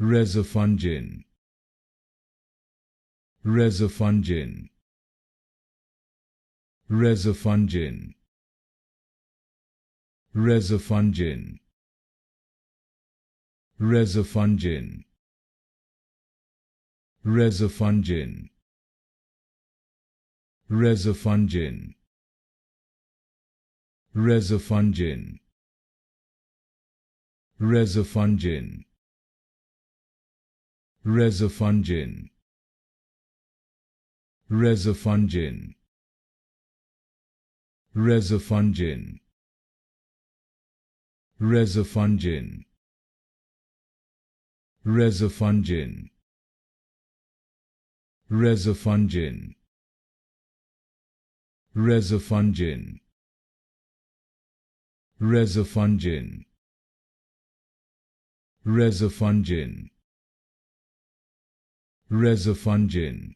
Rezafungin, Rezafungin, Rezafungin, Rezafungin, Rezafungin, Rezafungin, Rezafungin, Rezafungin, Rezafungin, Rezafungin, Rezafungin, Rezafungin, Rezafungin, Rezafungin, Rezafungin, Rezafungin, Rezafungin, Rezafungin, Rezafungin,